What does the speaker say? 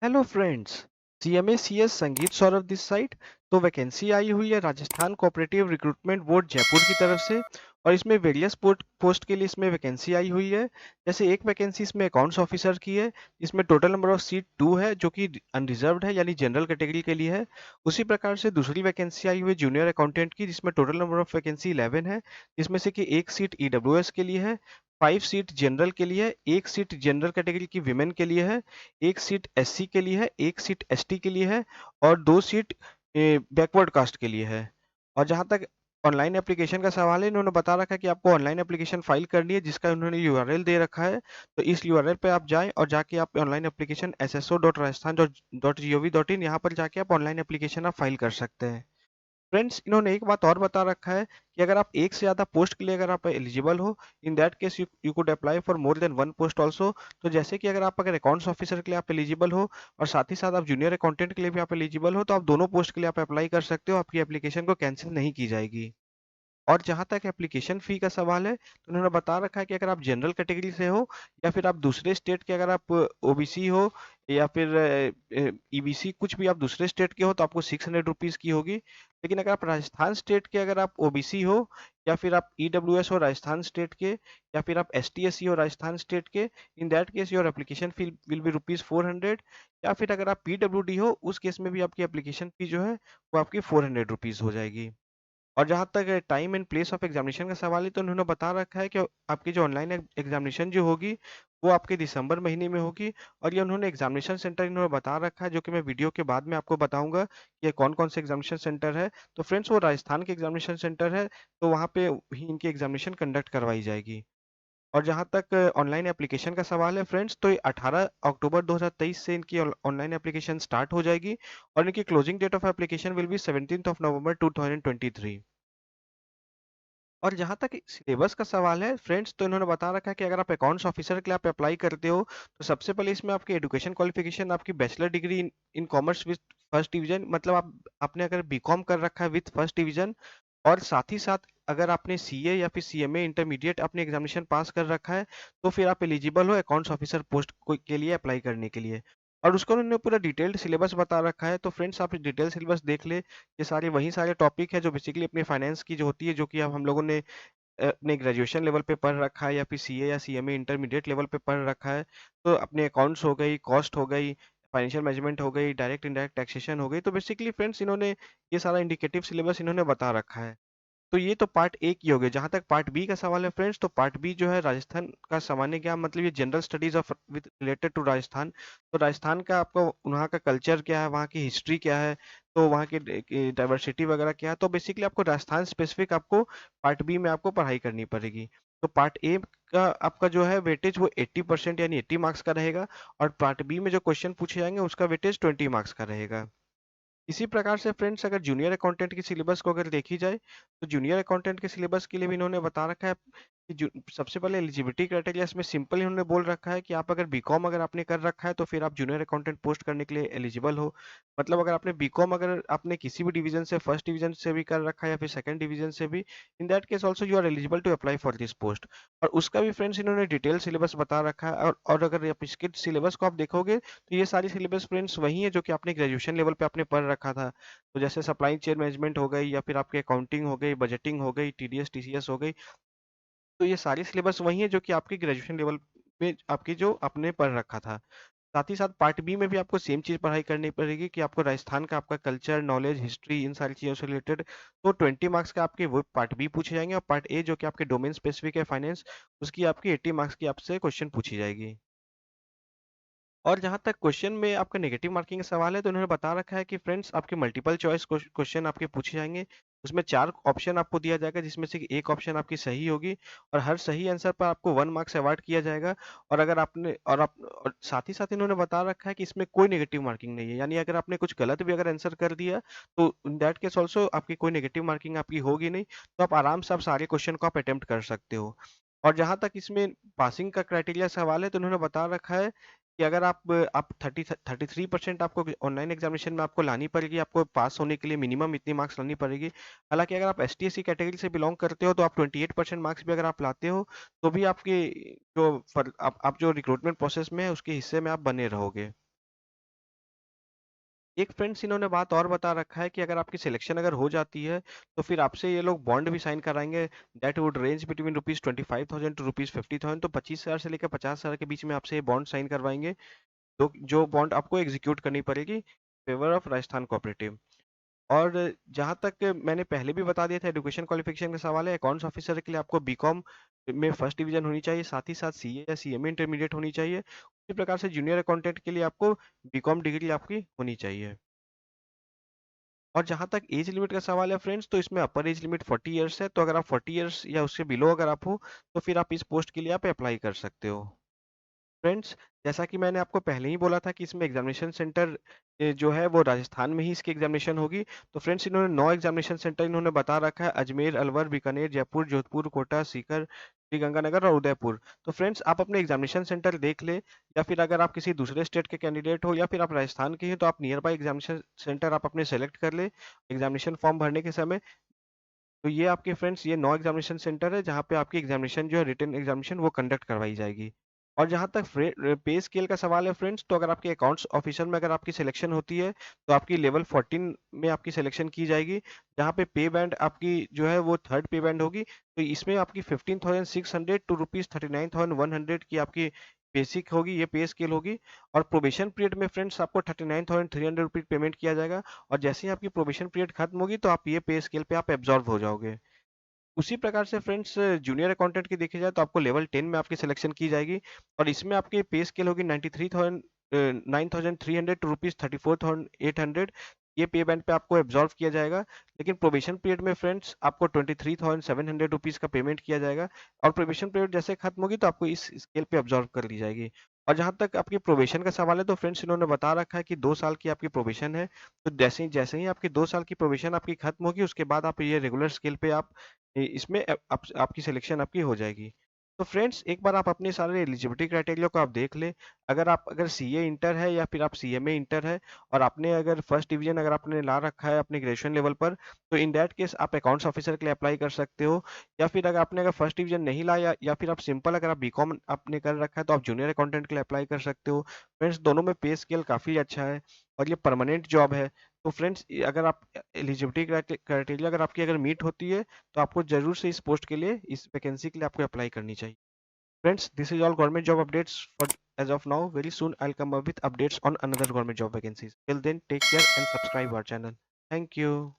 Hello friends. CMA CS संगीत Saurabh this side. तो vacancy आई हुई है Rajasthan cooperative recruitment board Jaipur की तरफ से। और इसमें वेरियस पोस्ट के लिए इसमें वैकेंसी आई हुई है। जैसे एक वैकेंसी इसमें अकाउंट्स ऑफिसर की है। इसमें टोटल नंबर ऑफ सीट 2 है जो कि अनरिजर्व्ड है यानी जनरल कैटेगरी के लिए है। उसी प्रकार से दूसरी वैकेंसी आई हुई है जूनियर अकाउंटेंट की, जिसमें टोटल नंबर ऑफ वैकेंसी 11 है। जिसमें से कि एक सीट ईडब्ल्यूएस के लिए है, 5 सीट जनरल के लिए है, एक सीट जनरल कैटेगरी की विमेन के लिए है, एक सीट एससी के लिए है, एक सीट एसटी के लिए है और 2 सीट बैकवर्ड कास्ट के लिए है। और जहाँ तक ऑनलाइन एप्लीकेशन का सवाल है, इन्होंने बता रखा है कि आपको ऑनलाइन एप्लीकेशन फाइल करनी है, जिसका उन्होंने यूआरएल दे रखा है। तो इस यूआरएल पे आप जाएं और जाके आप ऑनलाइन एप्लीकेशन sso.rajasthan.gov.in यहाँ पर जाके आप ऑनलाइन एप्लीकेशन आप फाइल कर सकते हैं। फ्रेंड्स, इन्होंने एक बात और बता रखा है कि अगर आप एक से ज़्यादा पोस्ट के लिए अगर आप एलिजिबल हो, इन that case you you could apply for more than one post also. तो जैसे कि अगर अकाउंट्स ऑफिसर के लिए आप एलिजिबल हो और साथ ही साथ आप जूनियर अकाउंटेंट के लिए भी आप एलिजिबल हो, तो आप दोनों पोस्ट के लिए आप अप्लाई कर सकते हो, आपकी एप्लीकेशन को कैंसिल नहीं की जाएगी। और जहाँ तक एप्लीकेशन फ़ी का सवाल है, तो उन्होंने बता रखा है कि अगर आप जनरल कैटेगरी से हो या फिर आप दूसरे स्टेट के, अगर आप ओबीसी हो या फिर ईबीसी, कुछ भी आप दूसरे स्टेट के हो, तो आपको 600 रुपीज़ की होगी। लेकिन अगर आप राजस्थान स्टेट के, अगर आप ओबीसी हो या फिर आप ईडब्ल्यूएस हो राजस्थान स्टेट के या फिर आप एसटी एससी हो राजस्थान स्टेट के, इन that case your application fee will be ₹400। या फिर अगर आप पीडब्ल्यूडी हो, उस केस में भी आपकी एप्लीकेशन फी जो है वो आपकी ₹400 हो जाएगी। और जहाँ तक time and place of examination का सवाल है, तो उन्होंने बता रखा है कि आपकी जो ऑनलाइन एग्जामिनेशन जो होगी वो आपके दिसंबर महीने में होगी। और ये उन्होंने एग्जामिनेशन सेंटर इन्होंने बता रखा है, जो कि मैं वीडियो के बाद में आपको बताऊंगा कि ये कौन कौन से एग्जामिनेशन सेंटर है। तो फ्रेंड्स, वो राजस्थान के एग्जामिनेशन सेंटर है, तो वहाँ पे ही इनकी एग्जामिनेशन कंडक्ट करवाई जाएगी। और जहाँ तक ऑनलाइन एप्लीकेशन का सवाल है फ्रेंड्स, तो ये 18 अक्टूबर 2023 से इनकी ऑनलाइन एप्लीकेशन स्टार्ट हो जाएगी और इनकी closing date of application will be 17 November 2023। और जहाँ तक सिलेबस का सवाल है फ्रेंड्स, तो इन्होंने बता रखा है कि अगर आप अकाउंट्स ऑफिसर के लिए आप अप्लाई करते हो, तो सबसे पहले इसमें आपकी एजुकेशन क्वालिफिकेशन आपकी bachelor degree in in commerce with first division, मतलब आप आपने अगर बीकॉम कर रखा है विद फर्स्ट डिवीजन। और साथ ही साथ अगर आपने सीए या फिर सीएमए इंटरमीडिएट अपने एग्जामिनेशन पास कर रखा है, तो फिर आप एलिजिबल हो अकाउंट्स ऑफिसर पोस्ट के लिए अप्लाई करने के लिए। और उसको उन्होंने पूरा डिटेल्ड सिलेबस बता रखा है, तो फ्रेंड्स आप डिटेल सिलेबस देख ले। ये सारे वही सारे टॉपिक है जो बेसिकली अपने फाइनेंस की जो होती है, जो कि अब हम लोगों ने अपने ग्रेजुएशन लेवल पे पढ़ रखा है या फिर सीए या सीएमए इंटरमीडिएट लेवल पे पढ़ रखा है। तो अपने अकाउंट्स हो गई, कॉस्ट हो गई, फाइनेंशियल मैनेजमेंट हो गई, डायरेक्ट इनडायरेक्ट टैक्सेशन हो गई। तो बेसिकली फ्रेंड्स, इन्होंने ये सारा इंडिकेटिव सिलेबस इन्होंने बता रखा है। तो ये तो पार्ट ए की हो गई। जहाँ तक पार्ट बी का सवाल है फ्रेंड्स, तो पार्ट बी जो है राजस्थान का सामान्य ज्ञान, मतलब ये general studies of with related to Rajasthan. तो राजस्थान का आपको वहाँ का कल्चर क्या है, वहाँ की हिस्ट्री क्या है, तो वहाँ की डाइवर्सिटी वगैरह क्या है। तो बेसिकली आपको राजस्थान स्पेसिफिक आपको पार्ट बी में आपको पढ़ाई करनी पड़ेगी। तो पार्ट ए का आपका जो है वेटेज वो 80% यानी 80 मार्क्स का रहेगा। और पार्ट बी में जो क्वेश्चन पूछे जाएंगे उसका वेटेज 20 मार्क्स का रहेगा। इसी प्रकार से फ्रेंड्स, अगर जूनियर अकाउंटेंट की सिलेबस को अगर देखी जाए, तो जूनियर अकाउंटेंट के सिलेबस के लिए भी इन्होंने बता रखा है कि सबसे पहले एलिजिबिलिटी क्राइटेरिया इसमें सिंपल इन्होंने बोल रखा है कि आप अगर बीकॉम अगर आपने कर रखा है, तो फिर आप जूनियर अकाउंटेंट पोस्ट करने के लिए एलिजिबल हो। मतलब अगर आपने बीकॉम अगर आपने किसी भी डिवीजन से, फर्स्ट डिवीजन से भी कर रखा है या फिर सेकंड डिवीजन से भी, in that case also you are eligible to apply for this post. और उसका भी फ्रेंड्स इन्होंने डिटेल सिलेबस बता रखा है। और अगर आप इसके सिलेबस को आप देखोगे, तो ये सारी सिलेबस फ्रेंड्स वही है जो कि आपने ग्रेजुएशन लेवल पे आपने पढ़ रखा था। तो जैसे सप्लाई चेन मैनेजमेंट हो गई या फिर आपके अकाउंटिंग हो गई, बजटिंग हो गई, टीडीएस टीसीएस हो गई। तो ये सारी सिलेबस वही है जो कि आपकी ग्रेजुएशन लेवल में आपकी जो आपने पढ़ रखा था। साथ ही साथ पार्ट बी में भी आपको सेम चीज़ पढ़ाई करनी पड़ेगी कि आपको राजस्थान का आपका कल्चर, नॉलेज, हिस्ट्री, इन सारी चीज़ों से रिलेटेड। तो 20 मार्क्स के आपके वो पार्ट बी पूछे जाएंगे। और पार्ट ए जो कि आपके डोमेन स्पेसिफिक है फाइनेंस, उसकी आपकी 80 मार्क्स की आपसे क्वेश्चन पूछी जाएगी। और जहाँ तक क्वेश्चन में आपका नेगेटिव मार्किंग का सवाल है, तो उन्होंने बता रखा है कि फ्रेंड्स आपके मल्टीपल चॉइस क्वेश्चन आपके पूछे जाएंगे। उसमें 4 ऑप्शन आपको दिया जाएगा, जिसमें से एक ऑप्शन आपकी सही होगी। और हर सही आंसर पर आपको 1 मार्क्स अवार्ड किया जाएगा। और अगर आपने और साथ ही साथ इन्होंने बता रखा है कि इसमें कोई नेगेटिव मार्किंग नहीं है, यानी अगर आपने कुछ गलत भी अगर आंसर कर दिया, तो इन दैट केस ऑल्सो आपकी कोई नेगेटिव मार्किंग आपकी होगी नहीं। तो आप आराम से आप सारे क्वेश्चन को आप अटेम्प्ट कर सकते हो। और जहाँ तक इसमें पासिंग का क्राइटेरिया सवाल है, तो उन्होंने बता रखा है कि अगर आप 33% आपको ऑनलाइन एग्जामिनेशन में आपको लानी पड़ेगी, आपको पास होने के लिए मिनिमम इतनी मार्क्स लानी पड़ेगी। हालांकि अगर आप S T S C category से बिलोंग करते हो, तो आप 28% मार्क्स भी अगर आप लाते हो, तो भी आपके जो आप जो रिक्रूटमेंट प्रोसेस में है उसके हिस्से में आप बने रहोगे। एक फ्रेंड्स इन्होंने बात और बता रखा है कि अगर आपकी सिलेक्शन अगर हो जाती है, तो फिर आपसे ये लोग बॉन्ड भी साइन कराएँगे that would range between rupees 25,000 to rupees 50,000 तो 25,000 से लेकर 50,000 के बीच में आपसे ये बॉन्ड साइन करवाएँगे, तो जो बॉन्ड आपको एग्ज़ीक्यूट करनी पड़ेगी फ़ेवर ऑफ राजस्थान कोऑपरेटिव। और जहाँ तक मैंने पहले भी बता दिया था एजुकेशन क्वालिफ़िकेशन का सवाल है, अकाउंट्स ऑफ़िसर के लिए आपको बीकॉम में फर्स्ट डिवीज़न होनी चाहिए, साथ ही साथ सीए या सीएमए इंटरमीडिएट होनी चाहिए। उसी प्रकार से जूनियर अकाउंटेंट के लिए आपको बीकॉम डिग्री आपकी होनी चाहिए। और जहाँ तक एज लिमिट का सवाल है फ्रेंड्स, तो इसमें अपर एज लिमिट 40 इयर्स है, तो अगर आप 40 इयर्स या उससे बिलो अगर आप हो, तो फिर आप इस पोस्ट के लिए आप अप्लाई कर सकते हो। फ्रेंड्स, जैसा कि मैंने आपको पहले ही बोला था कि इसमें एग्जामिनेशन सेंटर जो है वो राजस्थान में ही इसकी एग्जामिनेशन होगी। तो फ्रेंड्स इन्होंने 9 एग्जामिनेशन सेंटर इन्होंने बता रखा है अजमेर, अलवर, बीकानेर, जयपुर, जोधपुर, कोटा, सीकर, श्रीगंगानगर और उदयपुर। तो फ्रेंड्स आप अपने एग्जामिनेशन सेंटर देख ले या फिर अगर आप किसी दूसरे स्टेट के कैंडिडेट हो या फिर आप राजस्थान के हैं तो आप नियर बाय एग्जामिनेशन सेंटर आप अपने सेलेक्ट कर ले एग्जामिनेशन फॉर्म भरने के समय। तो ये आपके फ्रेंड्स ये 9 एग्जामिनेशन सेंटर है जहाँ पे आपकी एग्जामिनेशन जो है रिटन एग्जामिनेशन वो कंडक्ट करवाई जाएगी। और जहाँ तक पे स्केल का सवाल है फ्रेंड्स, तो अगर आपके अकाउंट्स ऑफिसर में अगर आपकी सिलेक्शन होती है तो आपकी लेवल 14 में आपकी सिलेक्शन की जाएगी, जहाँ पे पे बैंड आपकी जो है वो थर्ड पे बैंड होगी। तो इसमें आपकी 15,600 टू रुपीज़ 39,100 की आपकी बेसिक होगी, ये पे स्केल होगी। और प्रोबेशन पीरियड में फ्रेंड्स आपको 39,300 रुपीज़ पेमेंट किया जाएगा। और जैसे ही आपकी प्रोबेशन पीरियड खत्म होगी तो आप ये पे स्केल पे आप एब्जॉर्ब हो जाओगे। उसी प्रकार से फ्रेंड्स जूनियर अकाउंटेंट की देखी जाए तो आपको लेवल 10 में आपकी सिलेक्शन की जाएगी और इसमें आपकी पे स्केल होगी 93,300 टू रुपीज़ 34,800। ये पे बैंड पे आपको एब्जॉर्व किया जाएगा। लेकिन प्रोबेशन पीरियड में फ्रेंड्स आपको 23,700 रुपीज़ का पेमेंट किया जाएगा और प्रोबेशन पीरियड जैसे खत्म होगी तो आपको इस स्केल पे एब्जॉर्व कर ली जाएगी। और जहाँ तक आपकी प्रोबेशन का सवाल है तो फ्रेंड्स इन्होंने बता रखा है कि 2 साल की आपकी प्रोबेशन है। तो जैसे ही आपकी 2 साल की प्रोबेशन आपकी खत्म होगी उसके बाद आप ये रेगुलर स्केल पे आप इसमें आपकी सिलेक्शन आपकी हो जाएगी। तो फ्रेंड्स एक बार आप अपने सारे एलिजिबिलिटी क्राइटेरिया को आप देख लें। अगर सीए इंटर है या फिर आप सीएमए इंटर है और आपने अगर फर्स्ट डिवीजन अगर आपने ला रखा है अपने ग्रेजुएशन लेवल पर, तो इन दैट केस आप अकाउंट्स ऑफिसर के लिए अप्लाई कर सकते हो। या फिर अगर आपने अगर फर्स्ट डिवीजन नहीं लाया या फिर आप सिंपल अगर आप बीकॉम आपने कर रखा है तो आप जूनियर अकाउंटेंट के लिए अप्लाई कर सकते हो। फ्रेंड्स दोनों में पे स्केल काफ़ी अच्छा है और ये परमानेंट जॉब है। तो फ्रेंड्स अगर आप एलिजिबिलिटी क्राइटेरिया अगर आपकी अगर मीट होती है तो आपको जरूर से इस पोस्ट के लिए इस वैकेंसी के लिए आपको अप्लाई करनी चाहिए। Friends this is all government job updates for as of now. Very soon I'll come up with updates on another government job vacancies. Till then, take care and subscribe our channel. Thank you.